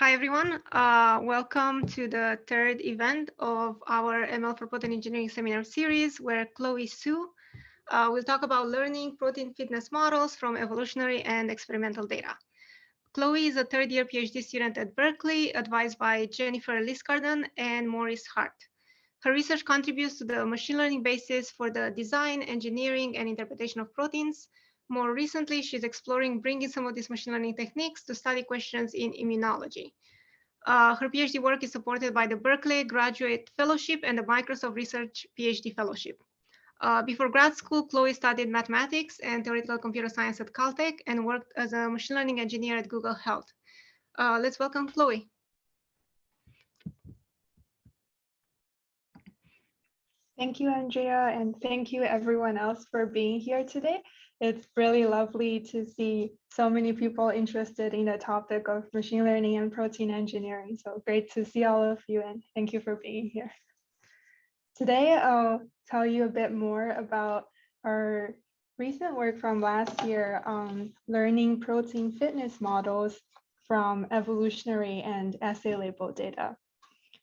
Hi, everyone. Welcome to the third event of our ML for Protein Engineering seminar series, where Chloe Su will talk about learning protein fitness models from evolutionary and experimental data. Chloe is a third-year PhD student at Berkeley, advised by Jennifer Liskarden and Maurice Hart. Her research contributes to the machine learning basis for the design, engineering, and interpretation of proteins. More recently, she's exploring bringing some of these machine learning techniques to study questions in immunology. Her PhD work is supported by the Berkeley Graduate Fellowship and the Microsoft Research PhD Fellowship. Before grad school, Chloe studied mathematics and theoretical computer science at Caltech and worked as a machine learning engineer at Google Health. Let's welcome Chloe. Thank you, Andrea, and thank you everyone else for being here today. It's really lovely to see so many people interested in the topic of machine learning and protein engineering. So great to see all of you, and thank you for being here. Today, I'll tell you a bit more about our recent work from last year on learning protein fitness models from evolutionary and assay-labeled data.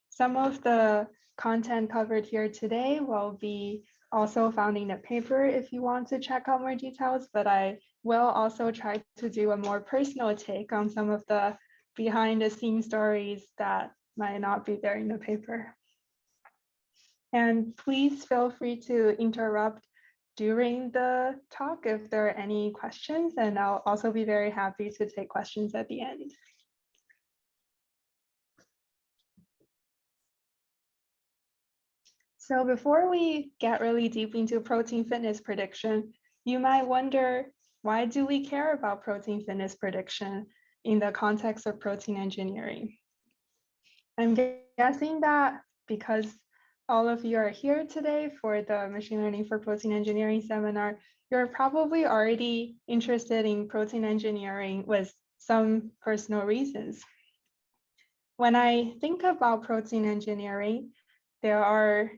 Some of the content covered here today will be also found in the paper if you want to check out more details, but I will also try to do a more personal take on some of the behind the scenes stories that might not be there in the paper. And please feel free to interrupt during the talk if there are any questions, and I'll also be very happy to take questions at the end. So before we get really deep into protein fitness prediction, you might wonder, why do we care about protein fitness prediction in the context of protein engineering? I'm guessing that because all of you are here today for the Machine Learning for Protein Engineering seminar, you're probably already interested in protein engineering with some personal reasons. When I think about protein engineering, there are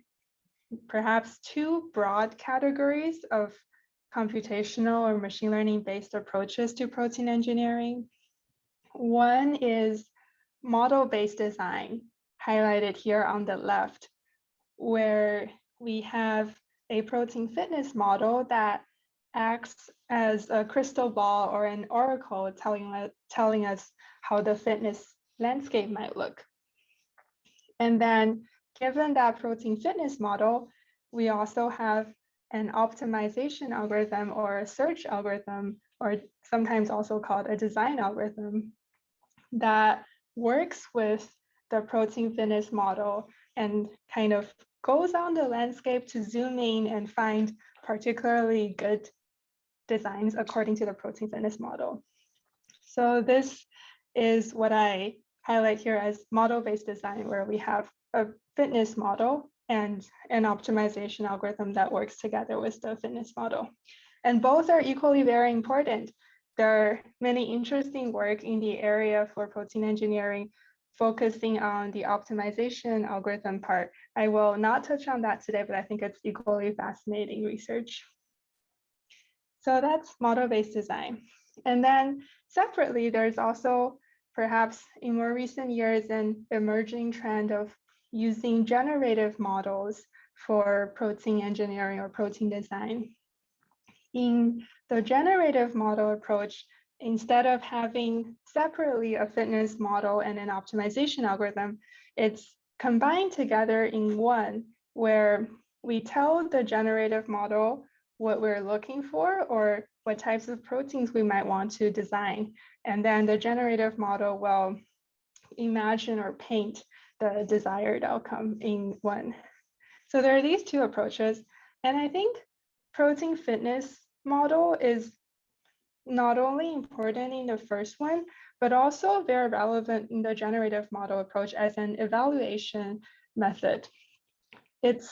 perhaps two broad categories of computational or machine learning based approaches to protein engineering. One is model-based design, highlighted here on the left, where we have a protein fitness model that acts as a crystal ball or an oracle telling us how the fitness landscape might look. And then given that protein fitness model, we also have an optimization algorithm or a search algorithm, or sometimes also called a design algorithm, that works with the protein fitness model and kind of goes on the landscape to zoom in and find particularly good designs according to the protein fitness model. So this is what I highlight here as model-based design, where we have a fitness model and an optimization algorithm that works together with the fitness model. And both are equally very important. There are many interesting work in the area for protein engineering focusing on the optimization algorithm part. I will not touch on that today, but I think it's equally fascinating research. So that's model-based design. And then separately, there's also perhaps in more recent years an emerging trend of using generative models for protein engineering or protein design. In the generative model approach, instead of having separately a fitness model and an optimization algorithm, it's combined together in one, where we tell the generative model what we're looking for or what types of proteins we might want to design. And then the generative model will imagine or paint the desired outcome in one. So there are these two approaches. And I think protein fitness model is not only important in the first one, but also very relevant in the generative model approach as an evaluation method. It's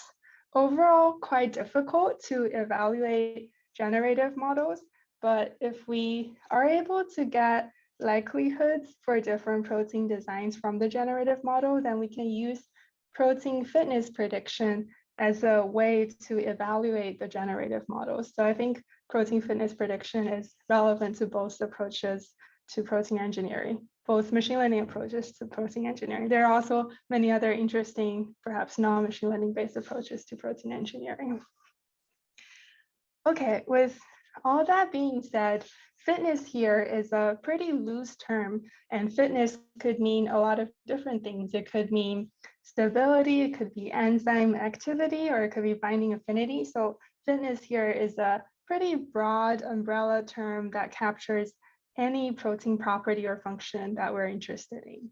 overall quite difficult to evaluate generative models, but if we are able to get likelihoods for different protein designs from the generative model, then we can use protein fitness prediction as a way to evaluate the generative models. So I think protein fitness prediction is relevant to both approaches to protein engineering, both machine learning approaches to protein engineering. There are also many other interesting, perhaps non-machine learning based approaches to protein engineering. Okay, with all that being said, fitness here is a pretty loose term, and fitness could mean a lot of different things. It could mean stability, it could be enzyme activity, or it could be binding affinity. So fitness here is a pretty broad umbrella term that captures any protein property or function that we're interested in.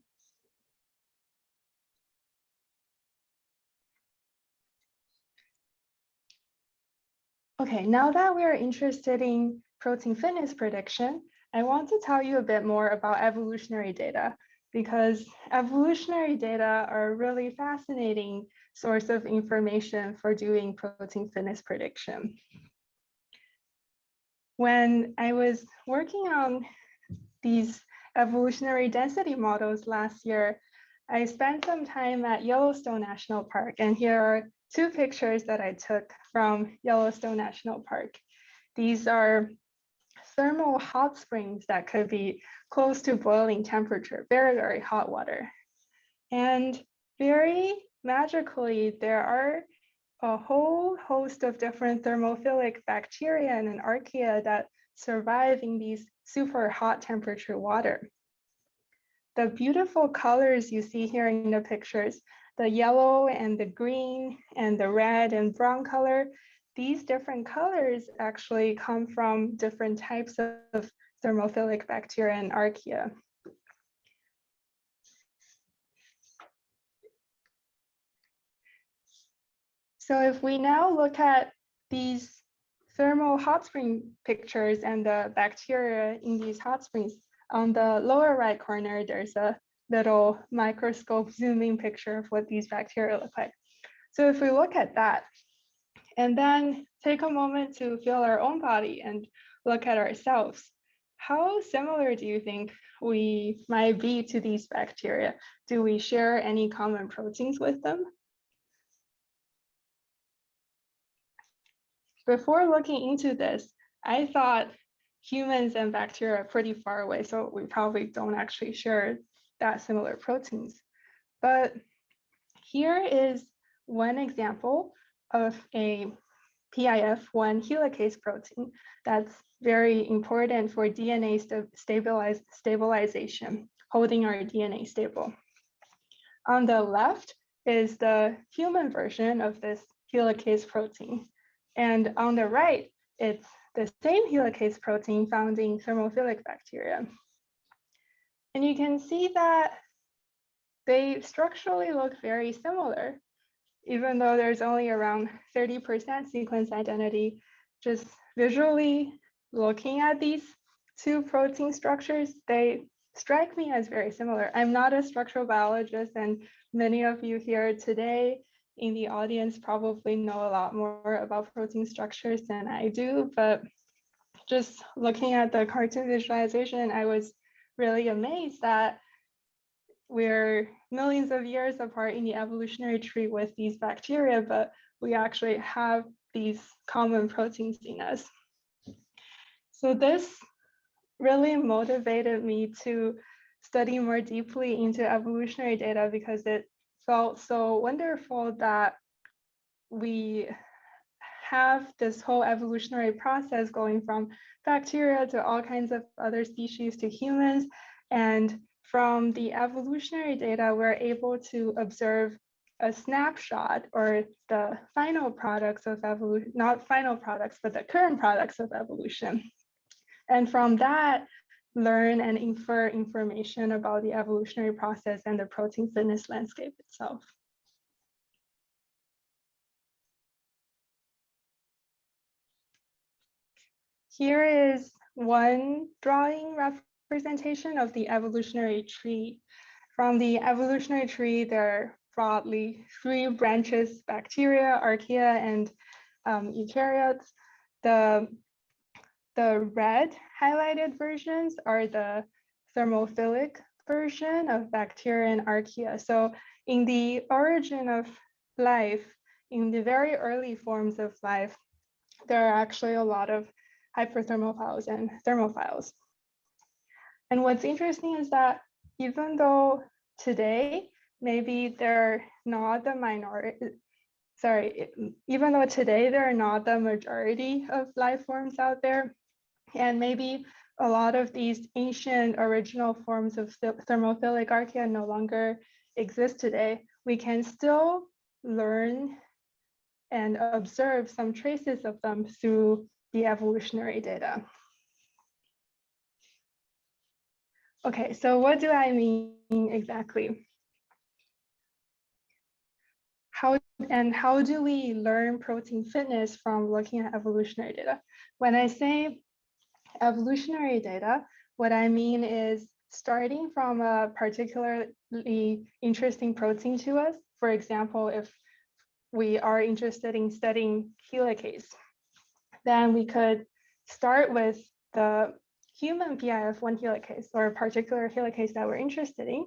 Okay, now that we're interested in protein fitness prediction, I want to tell you a bit more about evolutionary data, because evolutionary data are a really fascinating source of information for doing protein fitness prediction. When I was working on these evolutionary density models last year, I spent some time at Yellowstone National Park, and here are two pictures that I took from Yellowstone National Park. These are thermal hot springs that could be close to boiling temperature, very, very hot water. And very magically, there are a whole host of different thermophilic bacteria and an archaea that survive in these super hot temperature water. The beautiful colors you see here in the pictures, the yellow and the green and the red and brown color, these different colors actually come from different types of thermophilic bacteria and archaea. So if we now look at these thermal hot spring pictures and the bacteria in these hot springs, on the lower right corner, there's a little microscope zooming picture of what these bacteria look like. So if we look at that, and then take a moment to feel our own body and look at ourselves, how similar do you think we might be to these bacteria? Do we share any common proteins with them? Before looking into this, I thought humans and bacteria are pretty far away, so we probably don't actually share that similar proteins. But here is one example of a PIF1 helicase protein that's very important for DNA stabilization, holding our DNA stable. On the left is the human version of this helicase protein. And on the right, it's the same helicase protein found in thermophilic bacteria. And you can see that they structurally look very similar, even though there's only around 30% sequence identity. Just visually looking at these two protein structures, they strike me as very similar. I'm not a structural biologist, and many of you here today in the audience probably know a lot more about protein structures than I do, but just looking at the cartoon visualization, I was really amazed that we're millions of years apart in the evolutionary tree with these bacteria, but we actually have these common proteins in us. So this really motivated me to study more deeply into evolutionary data, because it felt so wonderful that we have this whole evolutionary process going from bacteria to all kinds of other species to humans. And from the evolutionary data, we're able to observe a snapshot or the final products of evolution, not final products, but the current products of evolution. And from that, learn and infer information about the evolutionary process and the protein fitness landscape itself. Here is one drawing representation of the evolutionary tree. From the evolutionary tree, there are broadly three branches: bacteria, archaea, and eukaryotes. The red highlighted versions are the thermophilic version of bacteria and archaea. So in the origin of life, in the very early forms of life, there are actually a lot of hyperthermophiles and thermophiles. And what's interesting is that even though today, maybe they're not the minority, even though today they're not the majority of life forms out there, and maybe a lot of these ancient original forms of thermophilic archaea no longer exist today, we can still learn and observe some traces of them through the evolutionary data. Okay, so what do I mean exactly? How do we learn protein fitness from looking at evolutionary data? When I say evolutionary data, what I mean is starting from a particularly interesting protein to us. For example, if we are interested in studying helicase, then we could start with the human PIF1 helicase or a particular helicase that we're interested in.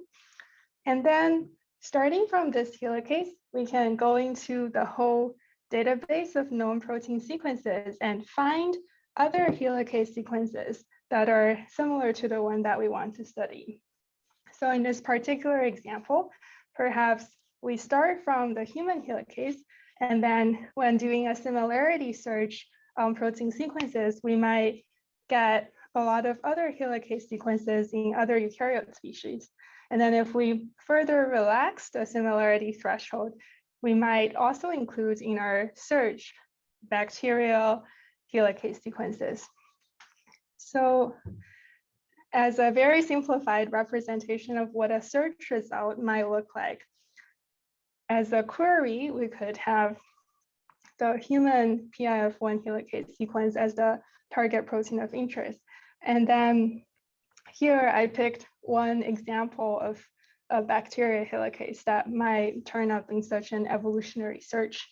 And then starting from this helicase, we can go into the whole database of known protein sequences and find other helicase sequences that are similar to the one that we want to study. So in this particular example, perhaps we start from the human helicase, and then when doing a similarity search on protein sequences, we might get a lot of other helicase sequences in other eukaryote species. And then if we further relax the similarity threshold, we might also include in our search bacterial helicase sequences. So as a very simplified representation of what a search result might look like, as a query, we could have the human PIF1 helicase sequence as the target protein of interest. And then here I picked one example of a bacteria helicase that might turn up in such an evolutionary search.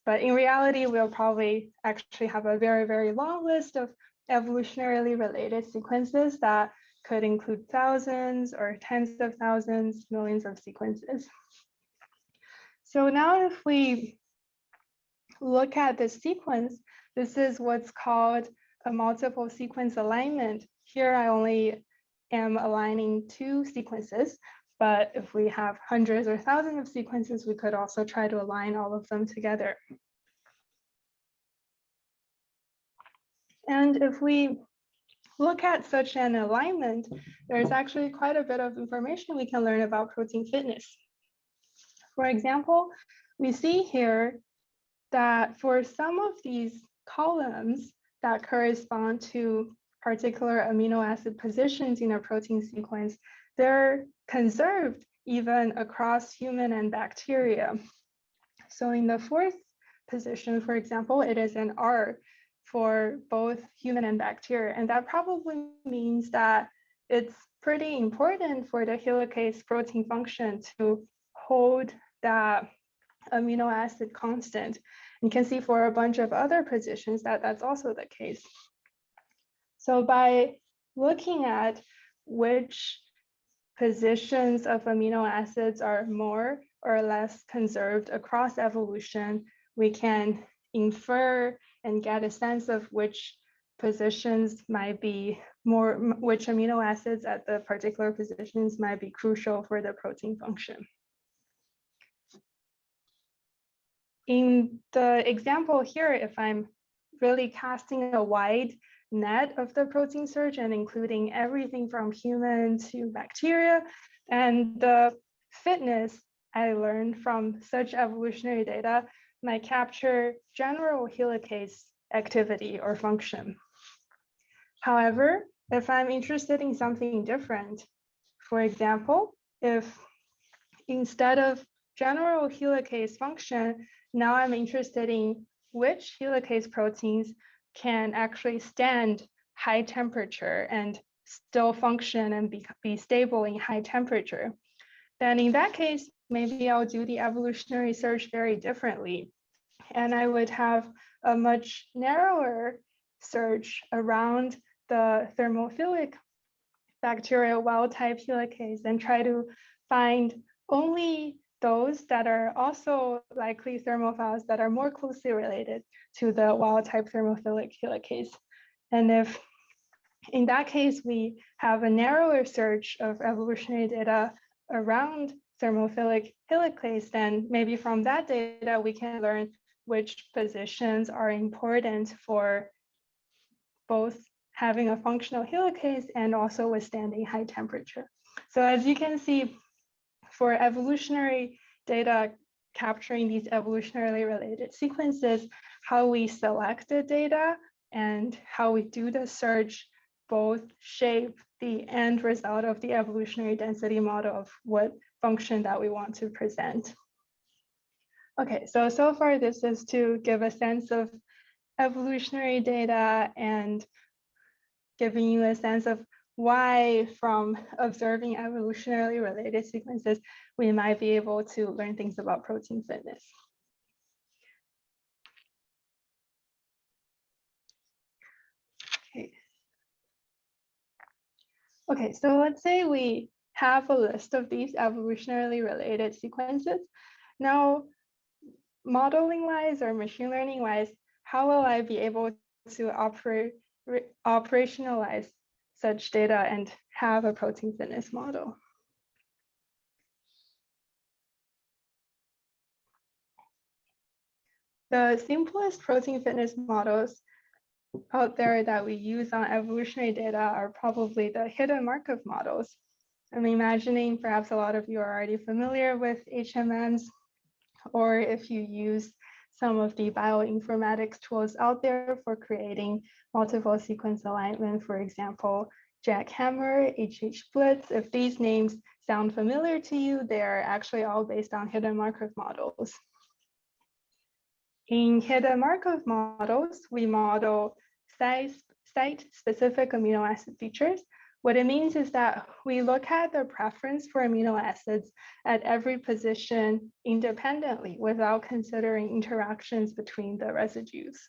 But in reality, we'll probably actually have a very, very long list of evolutionarily related sequences that could include thousands or tens of thousands, millions of sequences. So now if we look at the sequence, this is what's called a multiple sequence alignment. Here I only am aligning 2 sequences, but if we have hundreds or thousands of sequences, we could also try to align all of them together. And if we look at such an alignment, there's actually quite a bit of information we can learn about protein fitness. For example, we see here that for some of these columns that correspond to particular amino acid positions in a protein sequence, they're conserved even across human and bacteria. So in the 4th position, for example, it is an R for both human and bacteria. And that probably means that it's pretty important for the helicase protein function to hold that amino acid constant. You can see for a bunch of other positions that that's also the case. So by looking at which positions of amino acids are more or less conserved across evolution, we can infer and get a sense of which positions might be more, which amino acids at the particular positions might be crucial for the protein function. In the example here, if I'm really casting a wide net of the protein search and including everything from human to bacteria, and the fitness I learned from such evolutionary data might capture general helicase activity or function. However, if I'm interested in something different, for example, if instead of general helicase function, now I'm interested in which helicase proteins can actually stand high temperature and still function and be stable in high temperature, then in that case, maybe I'll do the evolutionary search very differently. And I would have a much narrower search around the thermophilic bacteria wild-type helicase and try to find only those that are also likely thermophiles that are more closely related to the wild-type thermophilic helicase. And if In that case, we have a narrower search of evolutionary data around thermophilic helicase. Then maybe from that data, we can learn which positions are important for both having a functional helicase and also withstanding high temperature. So as you can see, for evolutionary data capturing these evolutionarily related sequences, how we select the data and how we do the search both shape the end result of the evolutionary density model of what function that we want to present. Okay, so far this is to give a sense of evolutionary data and giving you a sense of why from observing evolutionarily related sequences, we might be able to learn things about protein fitness. Okay, so let's say we have a list of these evolutionarily related sequences. Now, modeling-wise or machine learning-wise, how will I be able to operationalize such data and have a protein fitness model? The simplest protein fitness models out there that we use on evolutionary data are probably the hidden Markov models. I'm imagining perhaps a lot of you are already familiar with HMMs, or if you use some of the bioinformatics tools out there for creating multiple sequence alignment, for example, jackhammer, HH-blitz, if these names sound familiar to you, they're actually all based on hidden Markov models. In hidden Markov models, we model site-specific amino acid features. What it means is that we look at the preference for amino acids at every position independently without considering interactions between the residues.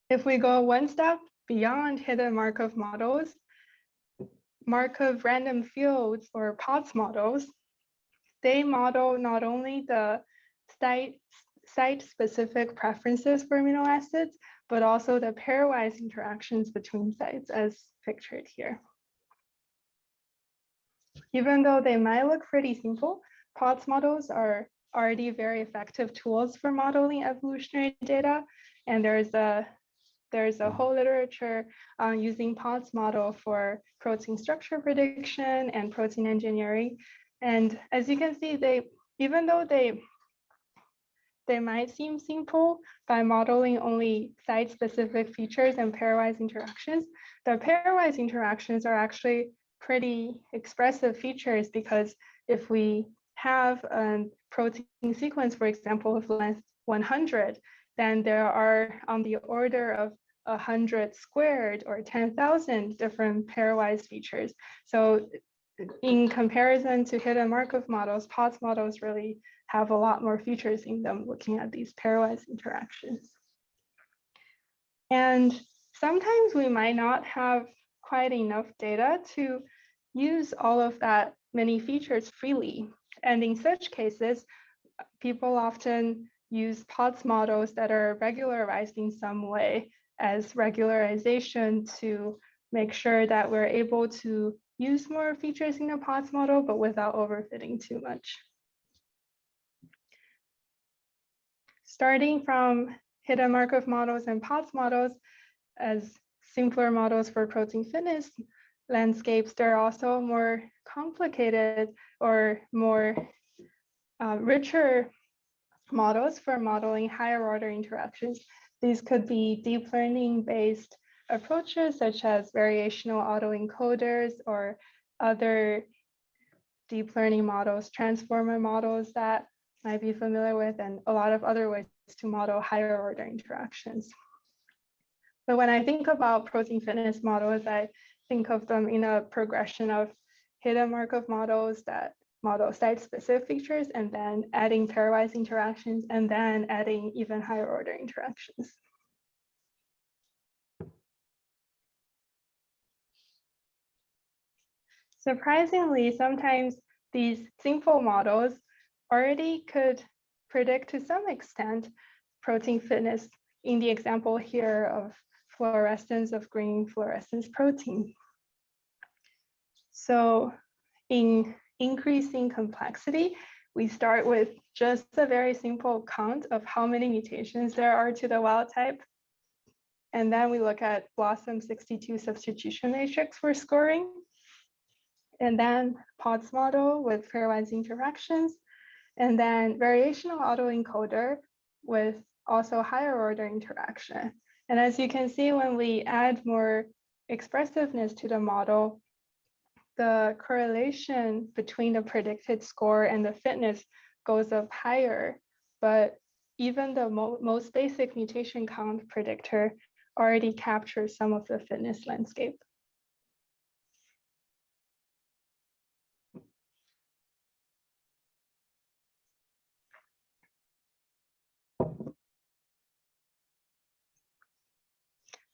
If we go one step beyond hidden Markov models, Markov random fields or POTS models, they model not only the site-specific preferences for amino acids, but also the pairwise interactions between sites as pictured here. Even though they might look pretty simple, POTS models are already very effective tools for modeling evolutionary data. And there's a whole literature using POTS model for protein structure prediction and protein engineering. And as you can see, even though they might seem simple by modeling only site-specific features and pairwise interactions, the pairwise interactions are actually pretty expressive features, because if we have a protein sequence, for example, of length 100, then there are on the order of 100 squared or 10,000 different pairwise features. So in comparison to hidden Markov models, POTS models really have a lot more features in them looking at these pairwise interactions. And sometimes we might not have quite enough data to use all of that many features freely. And in such cases, people often use POTS models that are regularized in some way as regularization to make sure that we're able to use more features in the POTS model, but without overfitting too much. Starting from hidden Markov models and POTS models as simpler models for protein fitness landscapes, there are also more complicated or more richer models for modeling higher order interactions. These could be deep learning based approaches such as variational autoencoders or other deep learning models, transformer models that might be familiar with, and a lot of other ways to model higher order interactions. But when I think about protein fitness models, I think of them in a progression of hidden Markov models that model site-specific features, and then adding pairwise interactions, and then adding even higher order interactions. Surprisingly, sometimes these simple models already could predict to some extent protein fitness in the example here of fluorescence of green fluorescence protein. So in increasing complexity, we start with just a very simple count of how many mutations there are to the wild type. And then we look at BLOSSOM 62 substitution matrix for scoring. And then POTS model with pairwise interactions. And then variational autoencoder with also higher order interaction. And as you can see, when we add more expressiveness to the model, the correlation between the predicted score and the fitness goes up higher, but even the most basic mutation count predictor already captures some of the fitness landscape.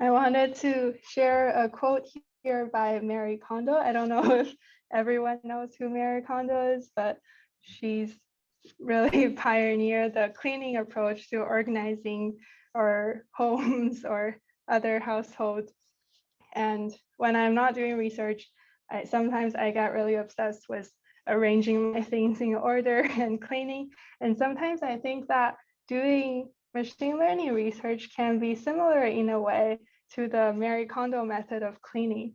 I wanted to share a quote here by Mary Kondo. I don't know if everyone knows who Mary Kondo is, but she's really pioneered the cleaning approach to organizing our homes or other households. And when I'm not doing research, sometimes I get really obsessed with arranging my things in order and cleaning. And sometimes I think that doing machine learning research can be similar in a way to the Marie Kondo method of cleaning.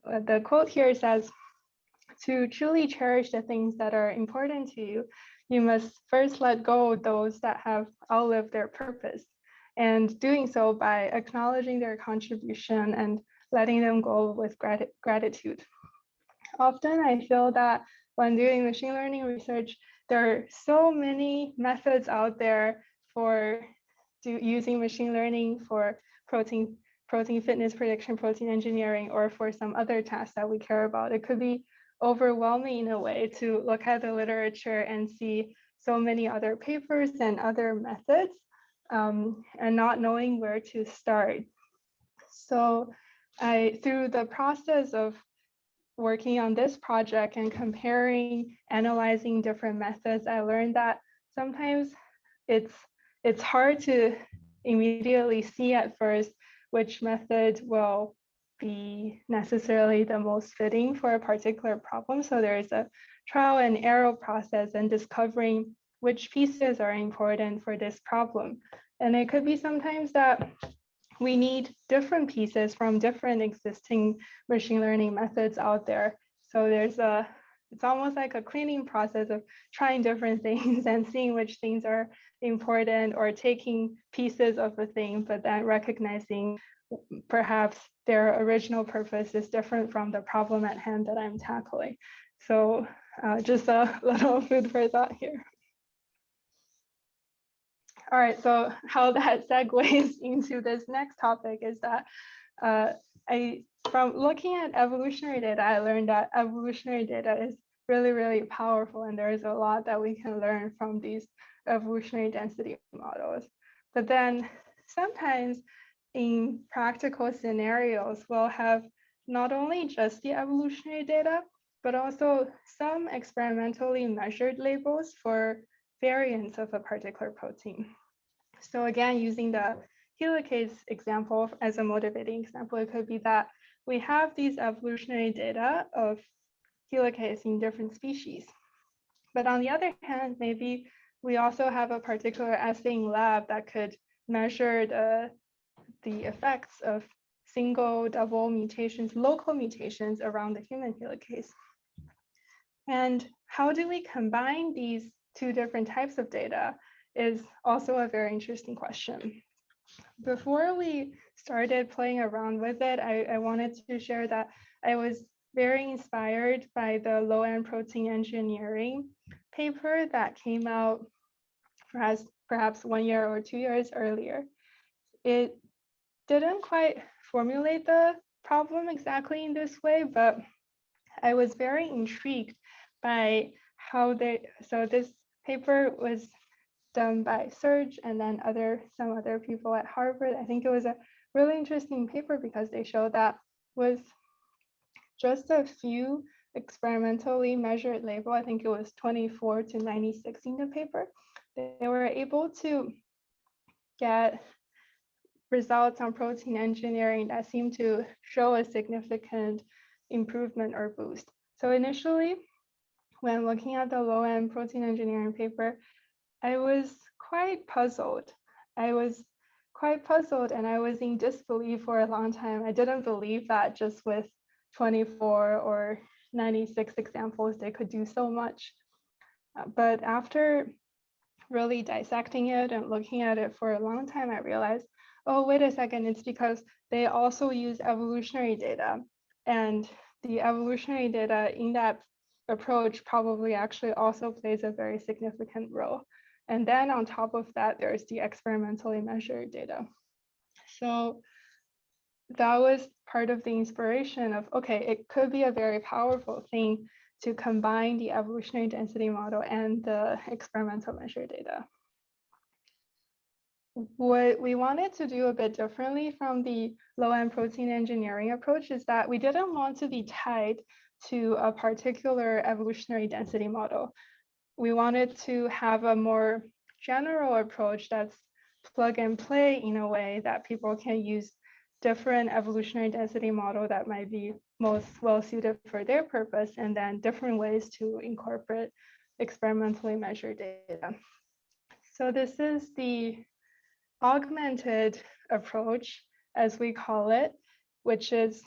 The quote here says, "To truly cherish the things that are important to you, you must first let go of those that have outlived their purpose, and doing so by acknowledging their contribution and letting them go with gratitude." Often I feel that when doing machine learning research, there are so many methods out there for using machine learning for protein fitness prediction, protein engineering, or for some other tasks that we care about. It could be overwhelming in a way to look at the literature and see so many other papers and other methods, and not knowing where to start. So through the process of working on this project and comparing, analyzing different methods, I learned that sometimes it's hard to immediately see at first which method will be necessarily the most fitting for a particular problem. So there's a trial and error process and discovering which pieces are important for this problem. And it could be sometimes that we need different pieces from different existing machine learning methods out there. So it's almost like a cleaning process of trying different things and seeing which things are important, or taking pieces of a thing, but then recognizing perhaps their original purpose is different from the problem at hand that I'm tackling. So just a little food for thought here. All right, so how that segues into this next topic is that from looking at evolutionary data, I learned that evolutionary data is really, really powerful, and there is a lot that we can learn from these evolutionary density models. But then sometimes in practical scenarios, we'll have not only just the evolutionary data, but also some experimentally measured labels for variants of a particular protein. So again, using the helicase example as a motivating example, it could be that we have these evolutionary data of helicase in different species. But on the other hand, maybe we also have a particular assay in lab that could measure the effects of single, double mutations, local mutations around the human helicase. And how do we combine these two different types of data is also a very interesting question. Before we started playing around with it, I wanted to share that I was very inspired by the low-end protein engineering paper that came out perhaps 1 year or 2 years earlier. It didn't quite formulate the problem exactly in this way, but I was very intrigued by how so this paper was done by Serge and then some other people at Harvard. I think it was a really interesting paper because they showed that with just a few experimentally measured label, I think it was 24 to 96 in the paper, they were able to get results on protein engineering that seem to show a significant improvement or boost. So initially, when looking at the low-end protein engineering paper, I was quite puzzled. I was quite puzzled and I was in disbelief for a long time. I didn't believe that just with 24 or 96 examples, they could do so much. But after really dissecting it and looking at it for a long time, I realized, oh, wait a second, it's because they also use evolutionary data. And the evolutionary data in that approach probably actually also plays a very significant role. And then on top of that, there's the experimentally measured data. So that was part of the inspiration of, okay, it could be a very powerful thing to combine the evolutionary density model and the experimental measured data. What we wanted to do a bit differently from the low-end protein engineering approach is that we didn't want to be tied to a particular evolutionary density model. We wanted to have a more general approach that's plug and play in a way that people can use different evolutionary density model that might be most well suited for their purpose, and then different ways to incorporate experimentally measured data. So this is the augmented approach, as we call it, which is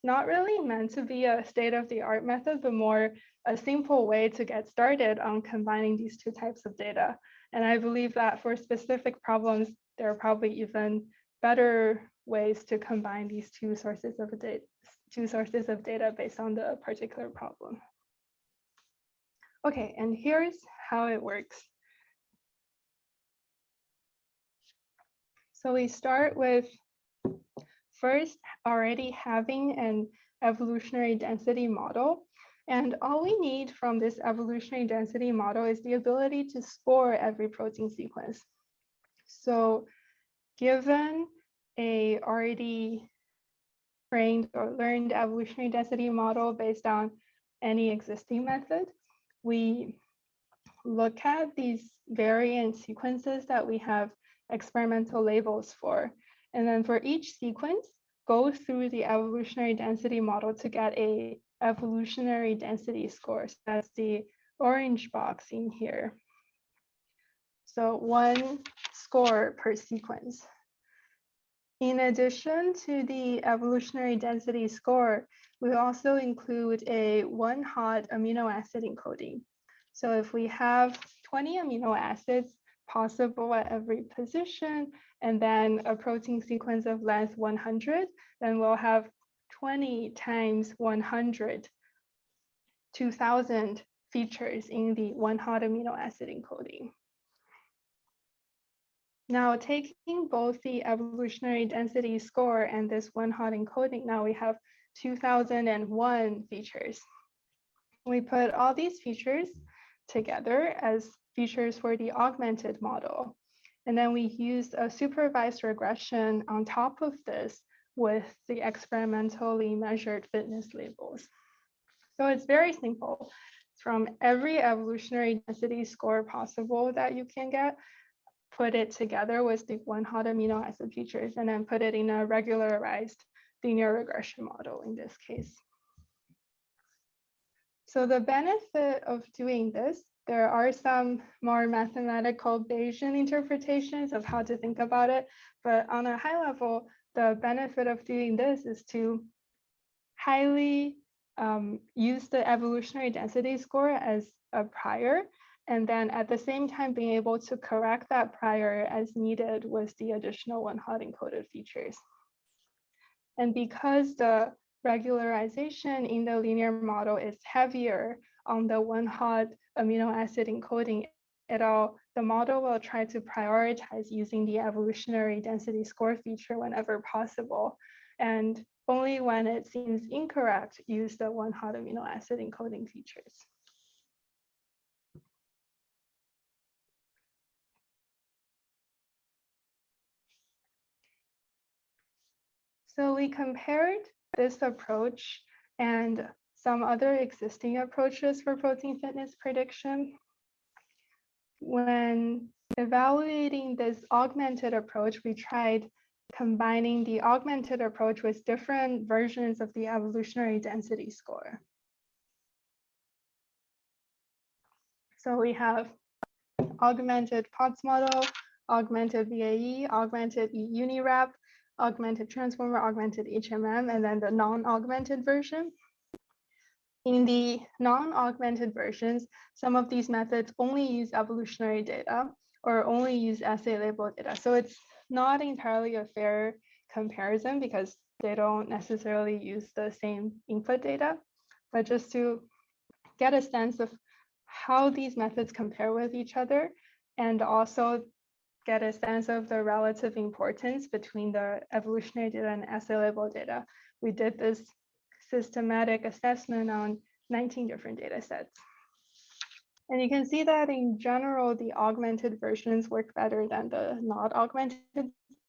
not really meant to be a state-of-the-art method, but more a simple way to get started on combining these two types of data. And I believe that for specific problems, there are probably even better ways to combine these two sources of data based on the particular problem. Okay, and here's how it works. So we start with first already having an evolutionary density model. And all we need from this evolutionary density model is the ability to score every protein sequence. So given a already trained or learned evolutionary density model based on any existing method, we look at these variant sequences that we have experimental labels for. And then for each sequence, go through the evolutionary density model to get a evolutionary density score. So that's the orange box in here. So one score per sequence. In addition to the evolutionary density score, we also include a one-hot amino acid encoding. So if we have 20 amino acids possible at every position, and then a protein sequence of length 100, then we'll have 20 times 100, 2,000 features in the one-hot amino acid encoding. Now, taking both the evolutionary density score and this one-hot encoding, now we have 2001 features. We put all these features together as features for the augmented model. And then we used a supervised regression on top of this with the experimentally measured fitness labels. So it's very simple. From every evolutionary density score possible that you can get, put it together with the one-hot amino acid features, and then put it in a regularized linear regression model in this case. So the benefit of doing this, there are some more mathematical Bayesian interpretations of how to think about it, but on a high level, the benefit of doing this is to highly use the evolutionary density score as a prior, and then at the same time being able to correct that prior as needed with the additional one-hot encoded features. And because the regularization in the linear model is heavier on the one-hot amino acid encoding, the model will try to prioritize using the evolutionary density score feature whenever possible. And only when it seems incorrect, use the one-hot amino acid encoding features. So we compared this approach and some other existing approaches for protein fitness prediction. when evaluating this augmented approach, we tried combining the augmented approach with different versions of the evolutionary density score. So we have augmented POTS model, augmented VAE, augmented eUniRep, augmented transformer, augmented HMM, and then the non-augmented version. In the non-augmented versions, some of these methods only use evolutionary data or only use assay-labeled data. So it's not entirely a fair comparison because they don't necessarily use the same input data, but just to get a sense of how these methods compare with each other and also get a sense of the relative importance between the evolutionary data and assay-labeled data. We did this systematic assessment on 19 different data sets. And you can see that in general, the augmented versions work better than the not augmented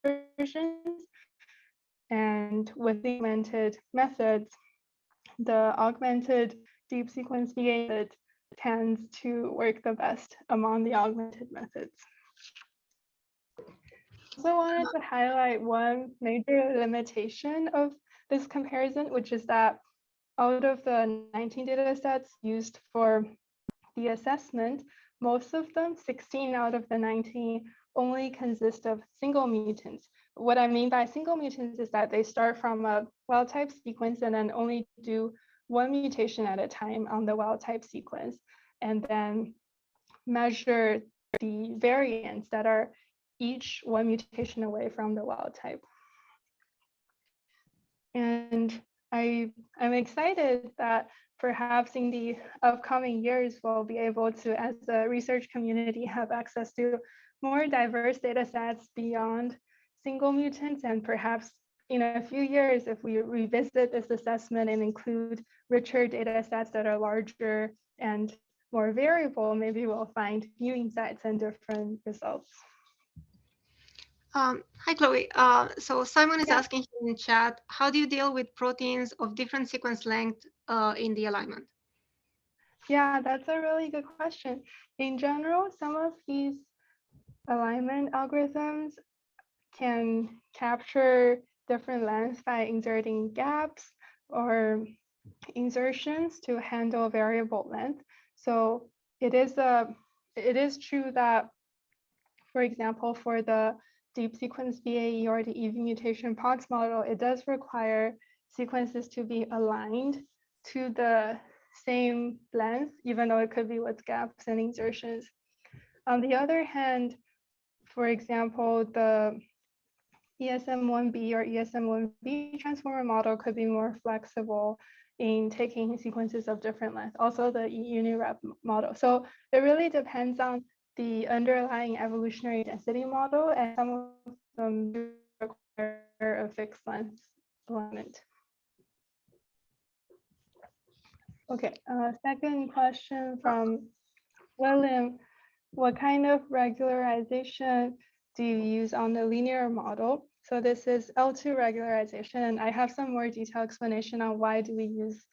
versions. And with the augmented methods, the augmented deep sequence VA method tends to work the best among the augmented methods. I also wanted to highlight one major limitation of this comparison, which is that out of the 19 data sets used for the assessment, most of them, 16 out of the 19, only consist of single mutants. What I mean by single mutants is that they start from a wild type sequence and then only do one mutation at a time on the wild type sequence, and then measure the variants that are each one mutation away from the wild type. And I'm excited that perhaps in the upcoming years, we'll be able to, as a research community, have access to more diverse data sets beyond single mutants. And perhaps in a few years, if we revisit this assessment and include richer data sets that are larger and more variable, maybe we'll find new insights and different results. Hi, Chloe. So Simon is asking in chat, how do you deal with proteins of different sequence length in the alignment? Yeah, that's a really good question. In general, some of these alignment algorithms can capture different lengths by inserting gaps or insertions to handle variable length. So it is true that, for example, for the deep sequence VAE or the EV mutation POTS model, it does require sequences to be aligned to the same length, even though it could be with gaps and insertions. On the other hand, for example, the ESM1B or ESM1B transformer model could be more flexible in taking sequences of different lengths, also the eUniRep model. So it really depends on the underlying evolutionary density model, and some of them do require a fixed length alignment. Okay, second question from William. What kind of regularization do you use on the linear model? So this is L2 regularization, and I have some more detailed explanation on why do we use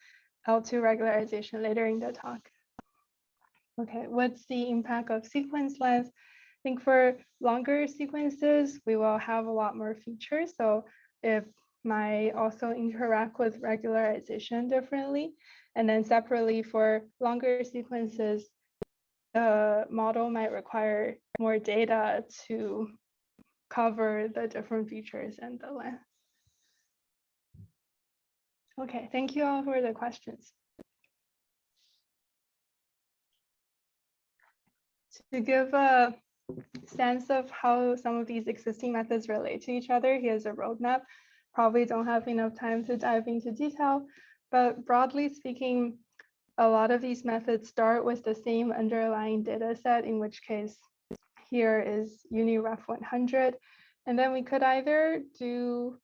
L2 regularization later in the talk. Okay, what's the impact of sequence length? I think for longer sequences, we will have a lot more features. So it might also interact with regularization differently. And then separately for longer sequences, the model might require more data to cover the different features and the length. Okay, thank you all for the questions. To give a sense of how some of these existing methods relate to each other, here's a roadmap. Probably don't have enough time to dive into detail, but broadly speaking, a lot of these methods start with the same underlying data set, in which case here is UniRef 100. And then we could either do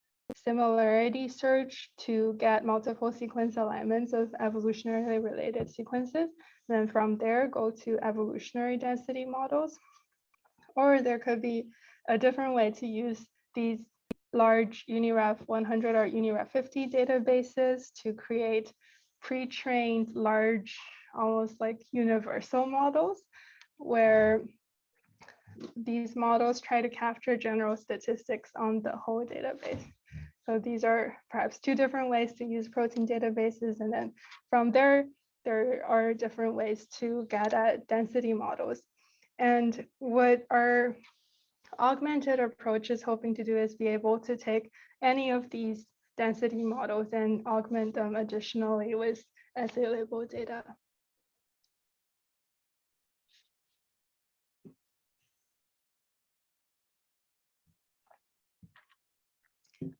similarity search to get multiple sequence alignments of evolutionarily related sequences. And then from there, go to evolutionary density models. Or there could be a different way to use these large UniRef 100 or UniRef 50 databases to create pre-trained large, almost like universal models, where these models try to capture general statistics on the whole database. So these are perhaps two different ways to use protein databases. And then from there are different ways to get at density models. And what our augmented approach is hoping to do is be able to take any of these density models and augment them additionally with assay-labeled data.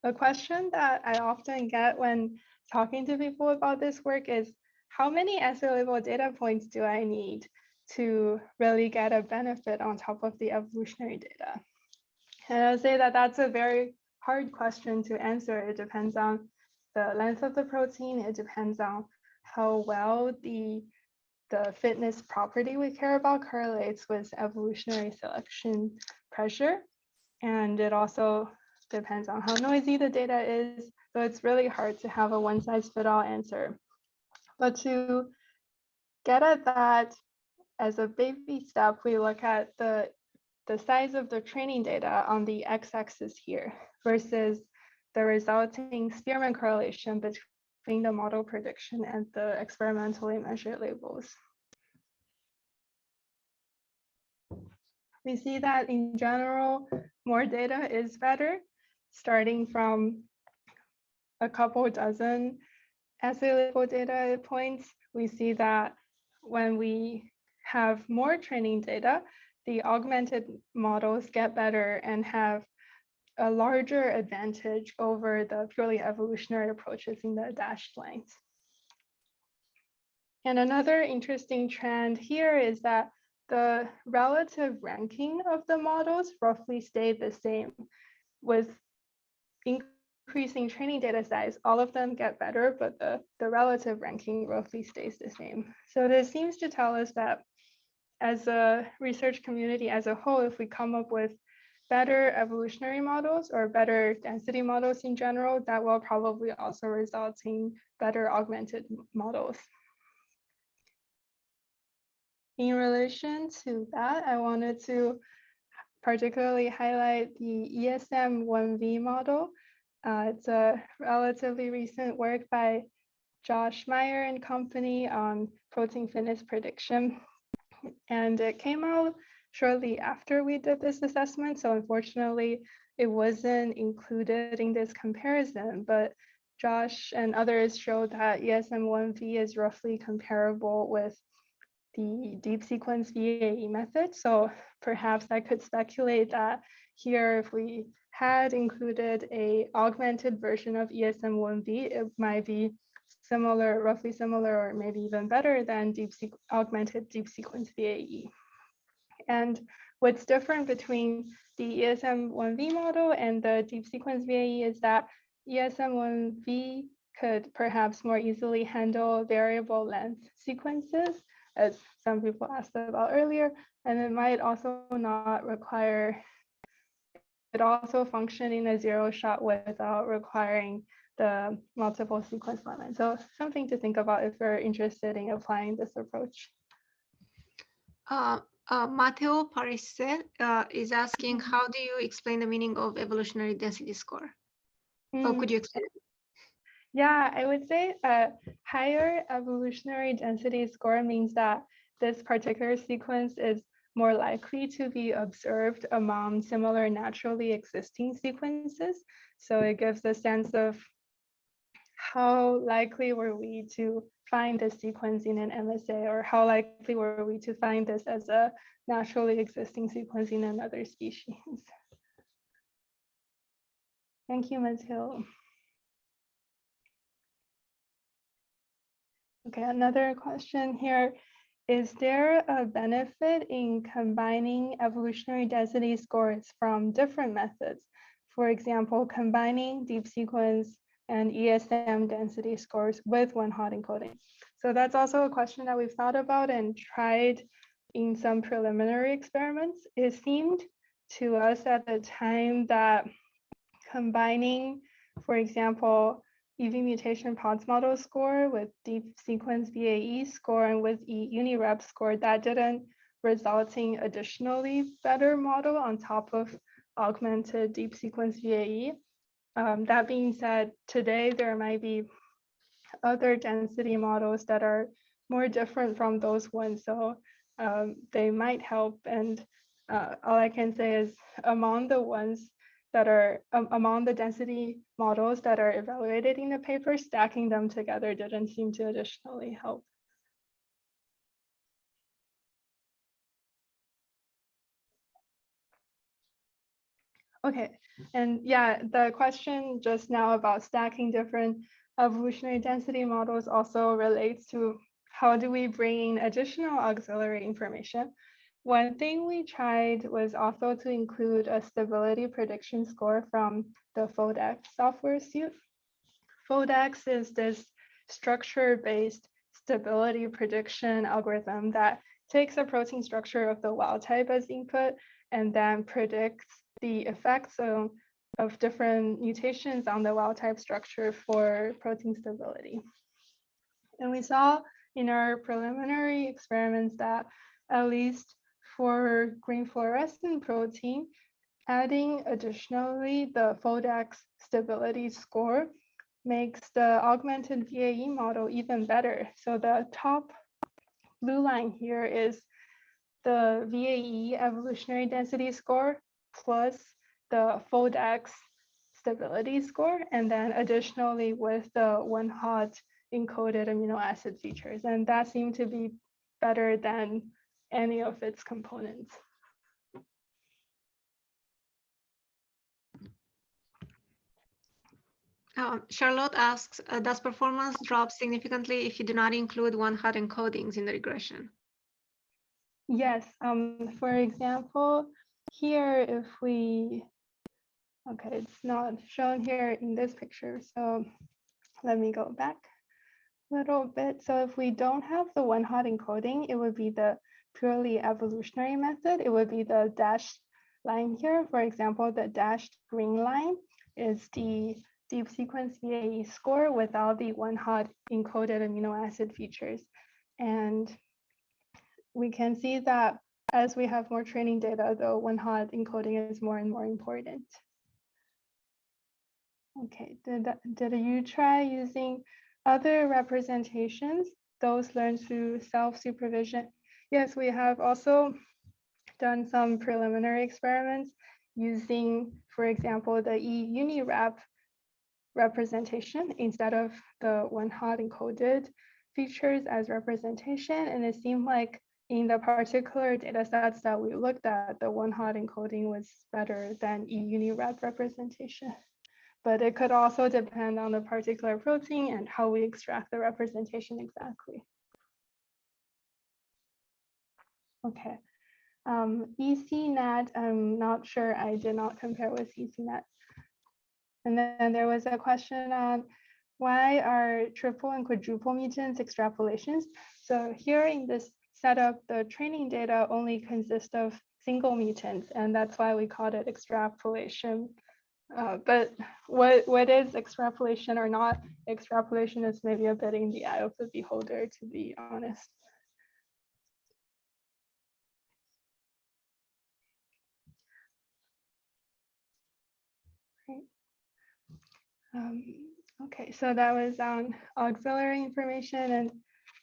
A question that I often get when talking to people about this work is, how many assay-labeled data points do I need to really get a benefit on top of the evolutionary data? And I'll say that that's a very hard question to answer. It depends on the length of the protein. It depends on how well the fitness property we care about correlates with evolutionary selection pressure. And it also depends on how noisy the data is. So it's really hard to have a one-size-fits-all answer. But to get at that, as a baby step, we look at the size of the training data on the x-axis here versus the resulting Spearman correlation between the model prediction and the experimentally measured labels. We see that in general, more data is better, starting from a couple dozen assay-labeled data points. We see that when we have more training data, the augmented models get better and have a larger advantage over the purely evolutionary approaches in the dashed lines. And another interesting trend here is that the relative ranking of the models roughly stay the same. With increasing training data size, all of them get better, but the relative ranking roughly stays the same. So this seems to tell us that as a research community as a whole, if we come up with better evolutionary models or better density models in general, that will probably also result in better augmented models. In relation to that, I wanted to particularly highlight the ESM1V model. It's a relatively recent work by Josh Meyer and company on protein fitness prediction. And it came out shortly after we did this assessment. So unfortunately, it wasn't included in this comparison, but Josh and others showed that ESM1V is roughly comparable with the deep sequence VAE method. So perhaps I could speculate that here, if we had included a augmented version of ESM1V, it might be similar, roughly similar, or maybe even better than augmented deep sequence VAE. And what's different between the ESM1V model and the deep sequence VAE is that ESM1V could perhaps more easily handle variable length sequences, as some people asked about earlier, and it might also not require, it also function in a zero shot without requiring the multiple sequence limit. So something to think about if you're interested in applying this approach. Matteo Parisse is asking, how do you explain the meaning of evolutionary density score? Oh, could you explain it? Yeah, I would say a higher evolutionary density score means that this particular sequence is more likely to be observed among similar naturally existing sequences. So it gives a sense of how likely were we to find this sequence in an MSA, or how likely were we to find this as a naturally existing sequence in another species. Thank you, Ms. Hill. Okay, another question here. Is there a benefit in combining evolutionary density scores from different methods? For example, combining deep sequence and ESM density scores with one-hot encoding. So that's also a question that we've thought about and tried in some preliminary experiments. It seemed to us at the time that combining, for example, EV mutation PODS model score with deep sequence VAE score and with unirep score, that didn't resulting additionally better model on top of augmented deep sequence VAE. That being said, today there might be other density models that are more different from those ones, so they might help. And all I can say is among the ones that are among the density models that are evaluated in the paper, stacking them together didn't seem to additionally help. Okay, and yeah, the question just now about stacking different evolutionary density models also relates to how do we bring in additional auxiliary information. One thing we tried was also to include a stability prediction score from the FODEX software suite. FODEX is this structure-based stability prediction algorithm that takes a protein structure of the wild type as input and then predicts the effects of different mutations on the wild type structure for protein stability. And we saw in our preliminary experiments that at least for green fluorescent protein, adding additionally the FODEX stability score makes the augmented VAE model even better. So the top blue line here is the VAE evolutionary density score plus the FODEX stability score, and then additionally with the one-hot encoded amino acid features. And that seemed to be better than any of its components. Charlotte asks, does performance drop significantly if you do not include one-hot encodings in the regression? Yes, for example, here if we, okay, it's not shown here in this picture, so let me go back a little bit. So if we don't have the one-hot encoding, it would be the purely evolutionary method. It would be the dashed line here. For example, the dashed green line is the deep sequence VAE score without the one-hot encoded amino acid features. And we can see that as we have more training data, the one-hot encoding is more and more important. Okay, did you try using other representations, those learned through self-supervision? Yes, we have also done some preliminary experiments using, for example, the e-unirep representation instead of the one-hot encoded features as representation. And it seemed like in the particular data sets that we looked at, the one-hot encoding was better than e-unirep representation. But it could also depend on the particular protein and how we extract the representation exactly. Okay, ECNet, I'm not sure, I did not compare with ECNet. And then there was a question on why are triple and quadruple mutants extrapolations? So here in this setup, the training data only consist of single mutants, and that's why we called it extrapolation. But what is extrapolation or not extrapolation is maybe a bit in the eye of the beholder, to be honest. Right. Okay, so that was on auxiliary information, and I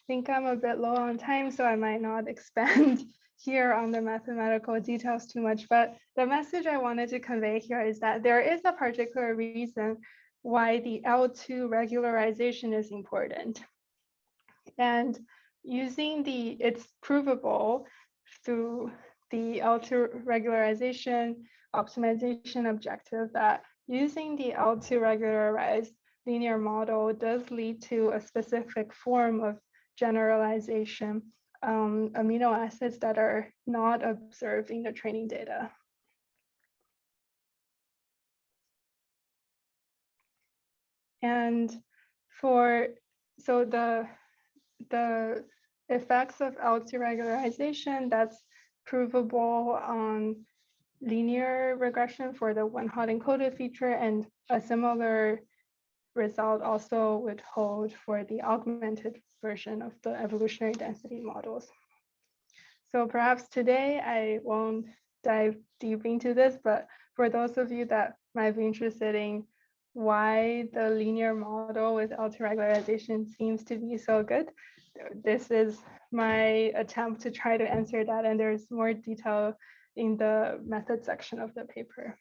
think I'm a bit low on time, so I might not expand here on the mathematical details too much, but the message I wanted to convey here is that there is a particular reason why the L2 regularization is important. And using it's provable through the L2 regularization optimization objective that using the L2 regularized linear model does lead to a specific form of generalization, amino acids that are not observed in the training data. And so the effects of L2 regularization, that's provable on linear regression for the one-hot encoded feature, and a similar result also would hold for the augmented version of the evolutionary density models. So perhaps today I won't dive deep into this, but for those of you that might be interested in why the linear model with autoregularization seems to be so good, this is my attempt to try to answer that, and there's more detail in the method section of the paper.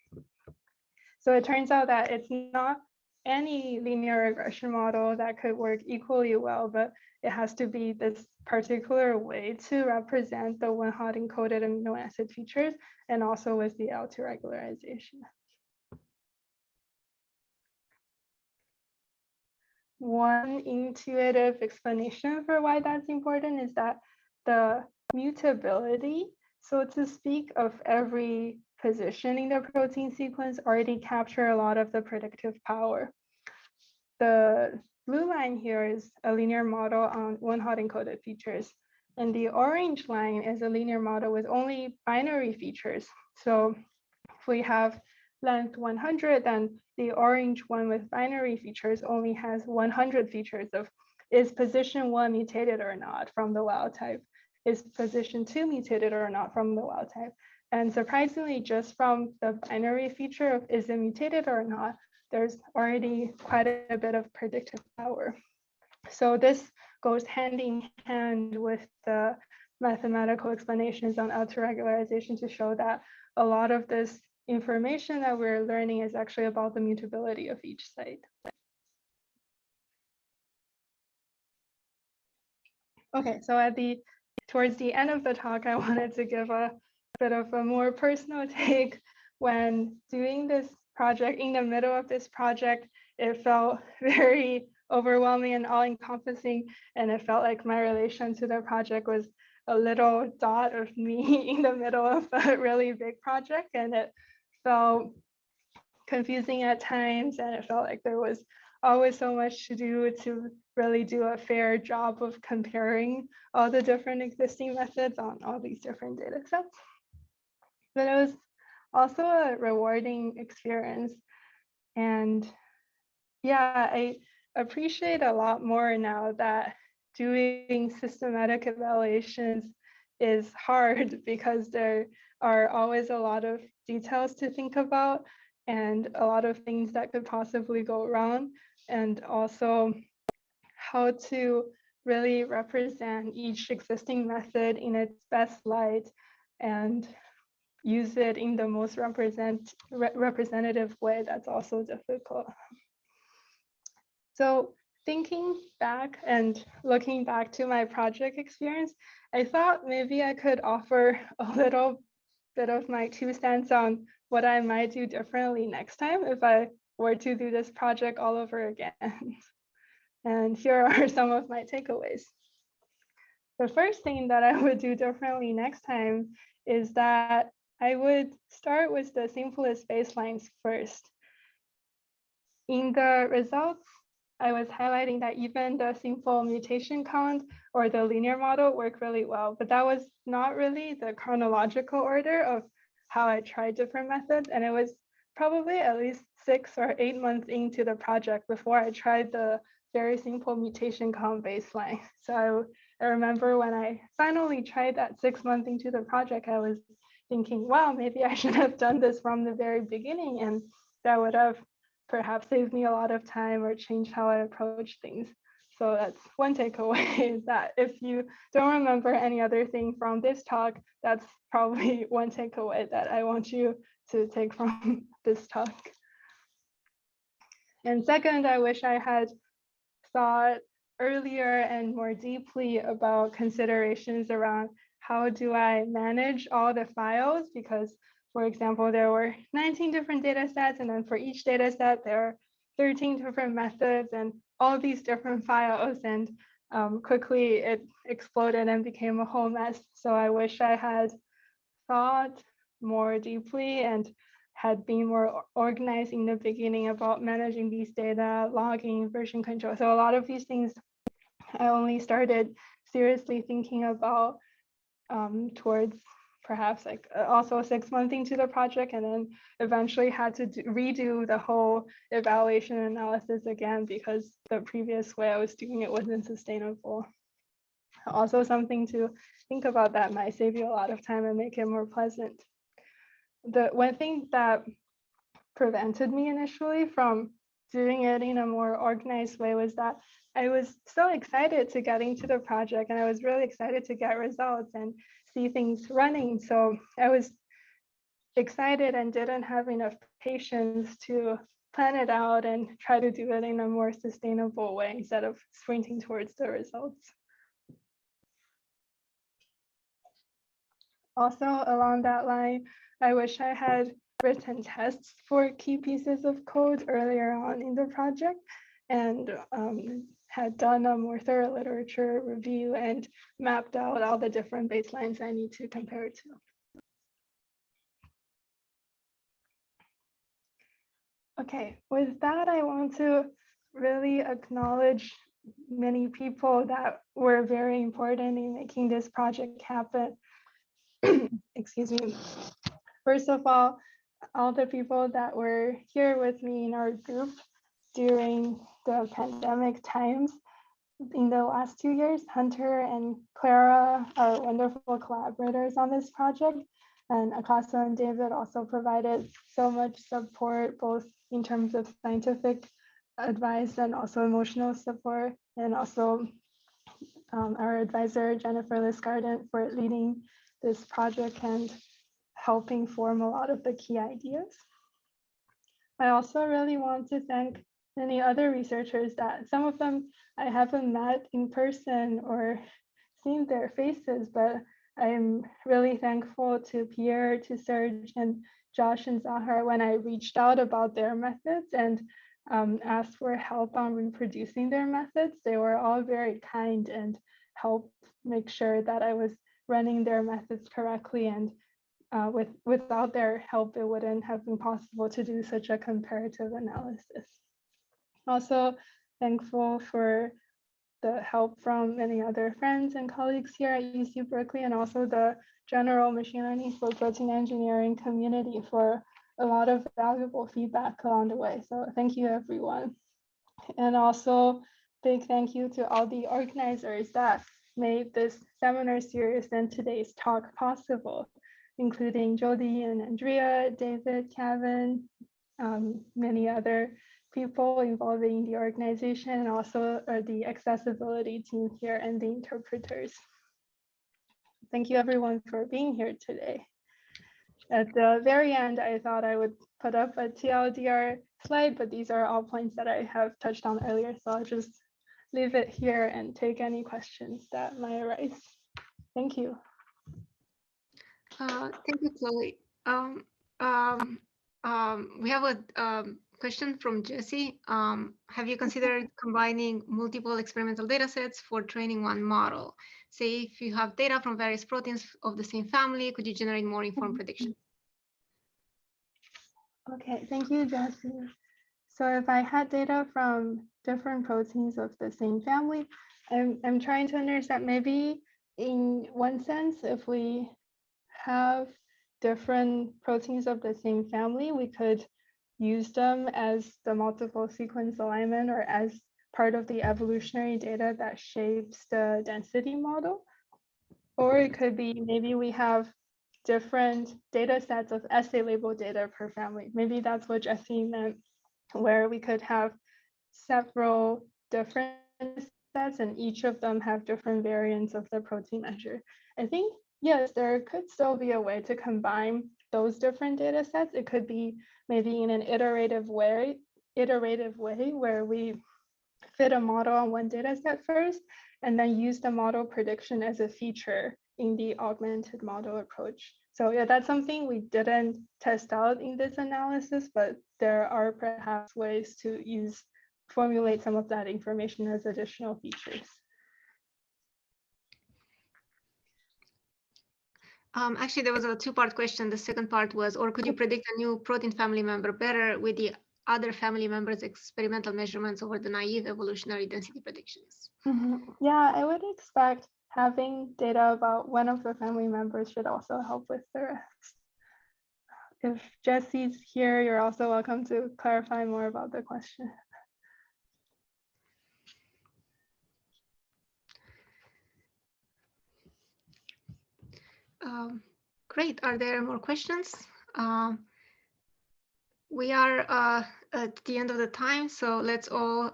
So it turns out that it's not any linear regression model that could work equally well, but it has to be this particular way to represent the one-hot encoded amino acid features, and also with the autoregularization. One intuitive explanation for why that's important is that the mutability, so to speak, of every position in the protein sequence already capture a lot of the predictive power. The blue line here is a linear model on one-hot encoded features, and the orange line is a linear model with only binary features. So if we have length 100, then the orange one with binary features only has 100 features of is position 1 mutated or not from the wild type? Is position 2 mutated or not from the wild type? And surprisingly, just from the binary feature of is it mutated or not, there's already quite a bit of predictive power. So this goes hand in hand with the mathematical explanations on autoregularization to show that a lot of this information that we're learning is actually about the mutability of each site. Okay, so towards the end of the talk, I wanted to give a bit of a more personal take. When doing this project, in the middle of this project, it felt very overwhelming and all-encompassing, and it felt like my relation to the project was a little dot of me in the middle of a really big project, and it felt confusing at times, and it felt like there was always so much to do to really do a fair job of comparing all the different existing methods on all these different data sets. But it was also a rewarding experience. And yeah, I appreciate a lot more now that doing systematic evaluations is hard because there are always a lot of details to think about and a lot of things that could possibly go wrong, and also how to really represent each existing method in its best light and use it in the most representative way. That's also difficult. So thinking back and looking back to my project experience, I thought maybe I could offer a little bit of my 2 cents on what I might do differently next time if I were to do this project all over again. And here are some of my takeaways. The first thing that I would do differently next time is that I would start with the simplest baselines first. In the results, I was highlighting that even the simple mutation count or the linear model worked really well, but that was not really the chronological order of how I tried different methods. And it was probably at least 6 or 8 months into the project before I tried the very simple mutation count baseline. So I remember when I finally tried that 6 months into the project, I was thinking, wow, maybe I should have done this from the very beginning, and that would have perhaps saved me a lot of time or changed how I approach things. So that's one takeaway, is that if you don't remember any other thing from this talk, that's probably one takeaway that I want you to take from this talk. And second, I wish I had thought earlier and more deeply about considerations around how do I manage all the files, because for example, there were 19 different data sets, and then for each data set, there are 13 different methods and all these different files, and quickly it exploded and became a whole mess. So I wish I had thought more deeply and had been more organized in the beginning about managing these data, logging, version control. So a lot of these things I only started seriously thinking about towards perhaps like also 6 months into the project, and then eventually had to redo the whole evaluation analysis again because the previous way I was doing it wasn't sustainable. also something to think about that might save you a lot of time and make it more pleasant. The one thing that prevented me initially from doing it in a more organized way was that I was so excited to get into the project, and I was really excited to get results and see things running. So I was excited and didn't have enough patience to plan it out and try to do it in a more sustainable way instead of sprinting towards the results. Also, along that line, I wish I had written tests for key pieces of code earlier on in the project, and had done a more thorough literature review and mapped out all the different baselines I need to compare to. Okay, with that, I want to really acknowledge many people that were very important in making this project happen. Excuse me. First of all the people that were here with me in our group during the pandemic times in the last 2 years. Hunter and Clara are wonderful collaborators on this project. And Akaso and David also provided so much support, both in terms of scientific advice and also emotional support. And also our advisor, Jennifer Lisgarden, for leading this project and helping form a lot of the key ideas. I also really want to thank many other researchers that some of them I haven't met in person or seen their faces, but I'm really thankful to Pierre, to Serge, and Josh and Zahar when I reached out about their methods and asked for help on reproducing their methods. They were all very kind and helped make sure that I was running their methods correctly, and without their help, it wouldn't have been possible to do such a comparative analysis. Also thankful for the help from many other friends and colleagues here at UC Berkeley, and also the general machine learning for protein engineering community for a lot of valuable feedback along the way. So thank you, everyone. And also big thank you to all the organizers that made this seminar series and today's talk possible, including Jody and Andrea, David, Kevin, many other people involving the organization, and also the accessibility team here and the interpreters. Thank you everyone for being here today. At the very end, I thought I would put up a TLDR slide, but these are all points that I have touched on earlier, so I'll just leave it here and take any questions that might arise. Thank you. Thank you, Chloe. We have a question from Jesse. Have you considered combining multiple experimental data sets for training one model? Say if you have data from various proteins of the same family, could you generate more informed predictions? Okay, thank you, Jesse. So if I had data from different proteins of the same family, I'm trying to understand, maybe in one sense, if we have different proteins of the same family, we could use them as the multiple sequence alignment or as part of the evolutionary data that shapes the density model. Or it could be maybe we have different data sets of assay-labeled data per family. Maybe that's what Jesse meant, where we could have several different sets and each of them have different variants of the protein measure. I think, yes, there could still be a way to combine those different data sets. It could be maybe in an iterative way where we fit a model on one data set first and then use the model prediction as a feature in the augmented model approach. So yeah, that's something we didn't test out in this analysis, but there are perhaps ways to formulate some of that information as additional features. Actually, there was a two-part question. The second part was, or could you predict a new protein family member better with the other family members' experimental measurements over the naive evolutionary density predictions? Yeah, I would expect having data about one of the family members should also help with the rest. If Jesse's here, you're also welcome to clarify more about the question. Great. Are there more questions? We are at the end of the time, so let's all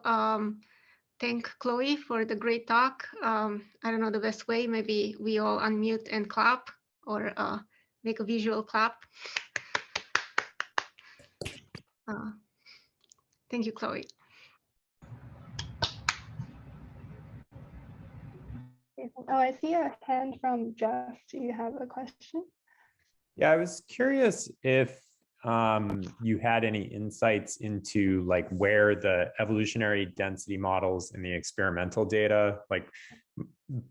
thank Chloe for the great talk. I don't know the best way. Maybe we all unmute and clap, or make a visual clap. Thank you, Chloe. Oh, I see a hand from Jeff. Do you have a question? Yeah, I was curious if you had any insights into like where the evolutionary density models and the experimental data, like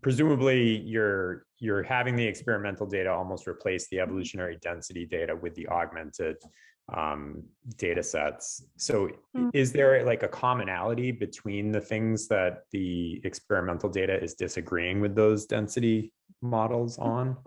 presumably you're having the experimental data almost replace the evolutionary density data with the augmented data sets. So is there like a commonality between the things that the experimental data is disagreeing with those density models on?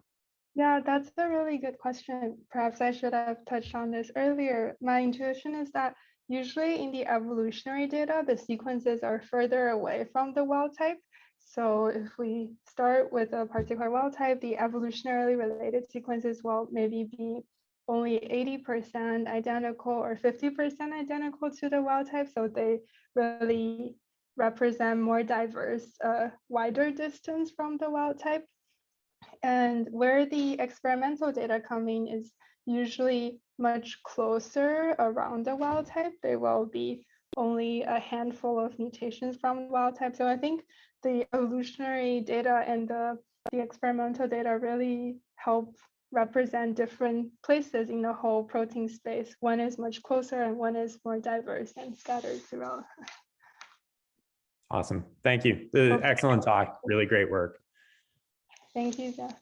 Yeah, that's a really good question. Perhaps I should have touched on this earlier. My intuition is that usually in the evolutionary data, the sequences are further away from the wild type. So if we start with a particular wild type, the evolutionarily related sequences will maybe be only 80% identical or 50% identical to the wild type. So they really represent more diverse, wider distance from the wild type. And where the experimental data come in is usually much closer around the wild type. There will be only a handful of mutations from wild type. So I think the evolutionary data and the experimental data really help represent different places in the whole protein space. One is much closer and one is more diverse and scattered throughout. Awesome. Thank you. Excellent talk. Really great work. Thank you, Jeff.